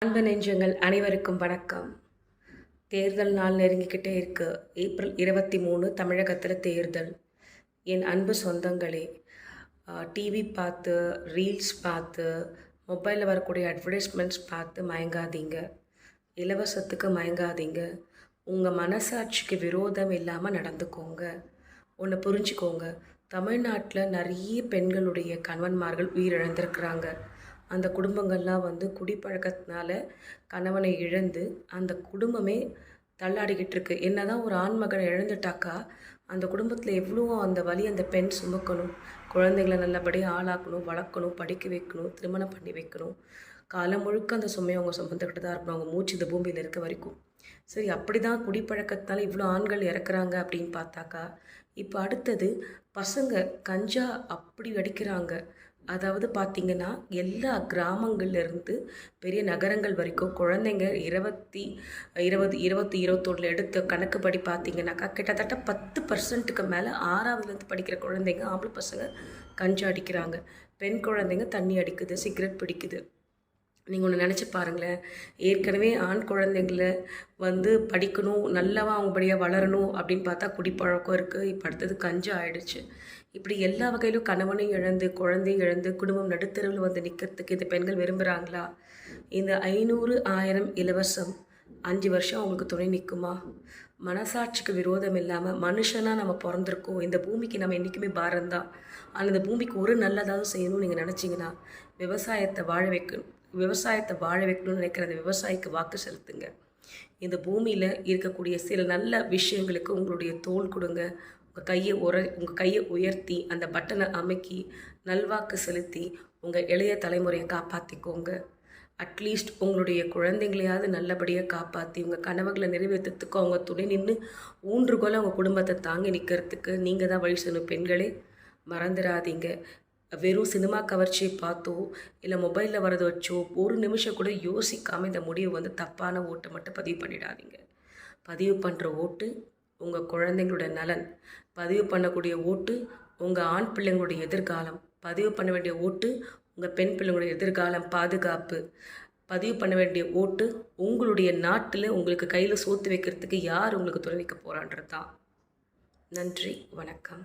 அன்பு நெஞ்சங்கள் அனைவருக்கும் வணக்கம். தேர்தல் நாள் நெருங்கிக்கிட்டே இருக்கு. ஏப்ரல் 23 தமிழகத்தில் தேர்தல். என் அன்பு சொந்தங்களே, டிவி பார்த்து, ரீல்ஸ் பார்த்து, மொபைலில் வரக்கூடிய அட்வர்டைஸ்மெண்ட்ஸ் பார்த்து மயங்காதீங்க. இலவசத்துக்கு மயங்காதீங்க. உங்கள் மனசாட்சிக்கு விரோதம் இல்லாமல் நடந்துக்கோங்க. ஒன்று புரிஞ்சுக்கோங்க, தமிழ்நாட்டில் நிறைய பெண்களுடைய கணவன்மார்கள் உயிரிழந்திருக்கிறாங்க. அந்த குடும்பங்கள்லாம் குடிப்பழக்கத்தினால கணவனை இழந்து அந்த குடும்பமே தள்ளாடிக்கிட்டு இருக்கு. என்னதான் ஒரு ஆண்மகனை இழந்துட்டாக்கா அந்த குடும்பத்தில் எவ்வளோ அந்த வலி அந்த பெண் சுமக்கணும். குழந்தைகளை நல்லபடியாக ஆளாக்கணும், வளர்க்கணும், படிக்க வைக்கணும், திருமணம் பண்ணி வைக்கணும். காலம் முழுக்க அந்த சுமையை அவங்க சுமந்துக்கிட்டு தான் இருக்கணும், அவங்க மூச்சு இந்த பூமியில் இருக்க வரைக்கும். சரி, அப்படி தான் குடிப்பழக்கத்தினால இவ்வளோ ஆண்கள் இறக்குறாங்க அப்படின்னு பார்த்தாக்கா, இப்போ அடுத்தது பசங்க கஞ்சா அப்படி அடிக்கிறாங்க. அதாவது பார்த்திங்கன்னா, எல்லா கிராமங்கள்லேருந்து பெரிய நகரங்கள் வரைக்கும் குழந்தைங்க 21 எடுத்த கணக்குப்படி பார்த்திங்கனாக்கா கிட்டத்தட்ட 10% மேலே 6வதுலேருந்து படிக்கிற குழந்தைங்க ஆம்பளை பசங்க கஞ்சா அடிக்கிறாங்க. பெண் குழந்தைங்க தண்ணி அடிக்குது, சிகரெட் பிடிக்குது. நீங்கள் ஒன்று நினச்சி பாருங்களேன், ஏற்கனவே ஆண் குழந்தைங்கள படிக்கணும், நல்லவா அவங்கபடியாக வளரணும் அப்படின்னு பார்த்தா குடிப்பழக்கம் இருக்குது. இப்போ அடுத்தது கஞ்சா ஆயிடுச்சு. இப்படி எல்லா வகையிலும் கணவனையும் இழந்து, குழந்தையும் இழந்து, குடும்பம் நடுத்தரவில் நிற்கிறதுக்கு இந்த பெண்கள் விரும்புகிறாங்களா? இந்த 500, 1000 இலவசம் 5 வருஷம் அவங்களுக்கு துணை நிற்குமா? மனசாட்சிக்கு விரோதம் இல்லாமல் மனுஷனாக நம்ம பிறந்திருக்கோம். இந்த பூமிக்கு நம்ம என்றைக்குமே பாரம்தான். ஆனால் இந்த பூமிக்கு ஒரு நல்லதாவது செய்யணும்னு நீங்கள் நினச்சிங்கன்னா விவசாயத்தை வாழ வைக்கணும்னு நினைக்கிற அந்த விவசாயிக்கு வாக்கு செலுத்துங்க. இந்த பூமியில் இருக்கக்கூடிய சில நல்ல விஷயங்களுக்கு உங்களுடைய தோள் கொடுங்க. உங்கள் கையை உயர்த்தி அந்த பட்டனை அமைக்கி நல்வாக்கு செலுத்தி உங்கள் இளைய தலைமுறையை காப்பாற்றிக்கோங்க. அட்லீஸ்ட் உங்களுடைய குழந்தைங்களையாவது நல்லபடியாக காப்பாற்றி உங்கள் கனவுகளை நிறைவேற்றத்துக்கு அவங்க துணை நின்று ஊன்றுகோல அவங்க குடும்பத்தை தாங்கி நிற்கிறதுக்கு நீங்கள் தான் வழி செய்யணும். பெண்களே, மறந்துடாதீங்க. வெறும் சினிமா கவர்ச்சியை பார்த்தோ இல்லை மொபைலில் வரதை வச்சோ ஒரு நிமிஷம் கூட யோசிக்காமல் இந்த முடிவு தப்பான ஓட்டை மட்டும் பதிவு பண்ணிடாதீங்க. பதிவு பண்ணுற ஓட்டு உங்கள் குழந்தைங்களோட நலன். பதிவு பண்ணக்கூடிய ஓட்டு உங்கள் ஆண் பிள்ளைங்களுடைய எதிர்காலம். பதிவு பண்ண வேண்டிய ஓட்டு உங்கள் பெண் பிள்ளைங்களுடைய எதிர்காலம், பாதுகாப்பு. பதிவு பண்ண வேண்டிய ஓட்டு உங்களுடைய நாட்டில் உங்களுக்கு கையில் சோத்து வைக்கிறதுக்கு யார் உங்களுக்கு துணை வைக்க போகிறான்றது தான். நன்றி, வணக்கம்.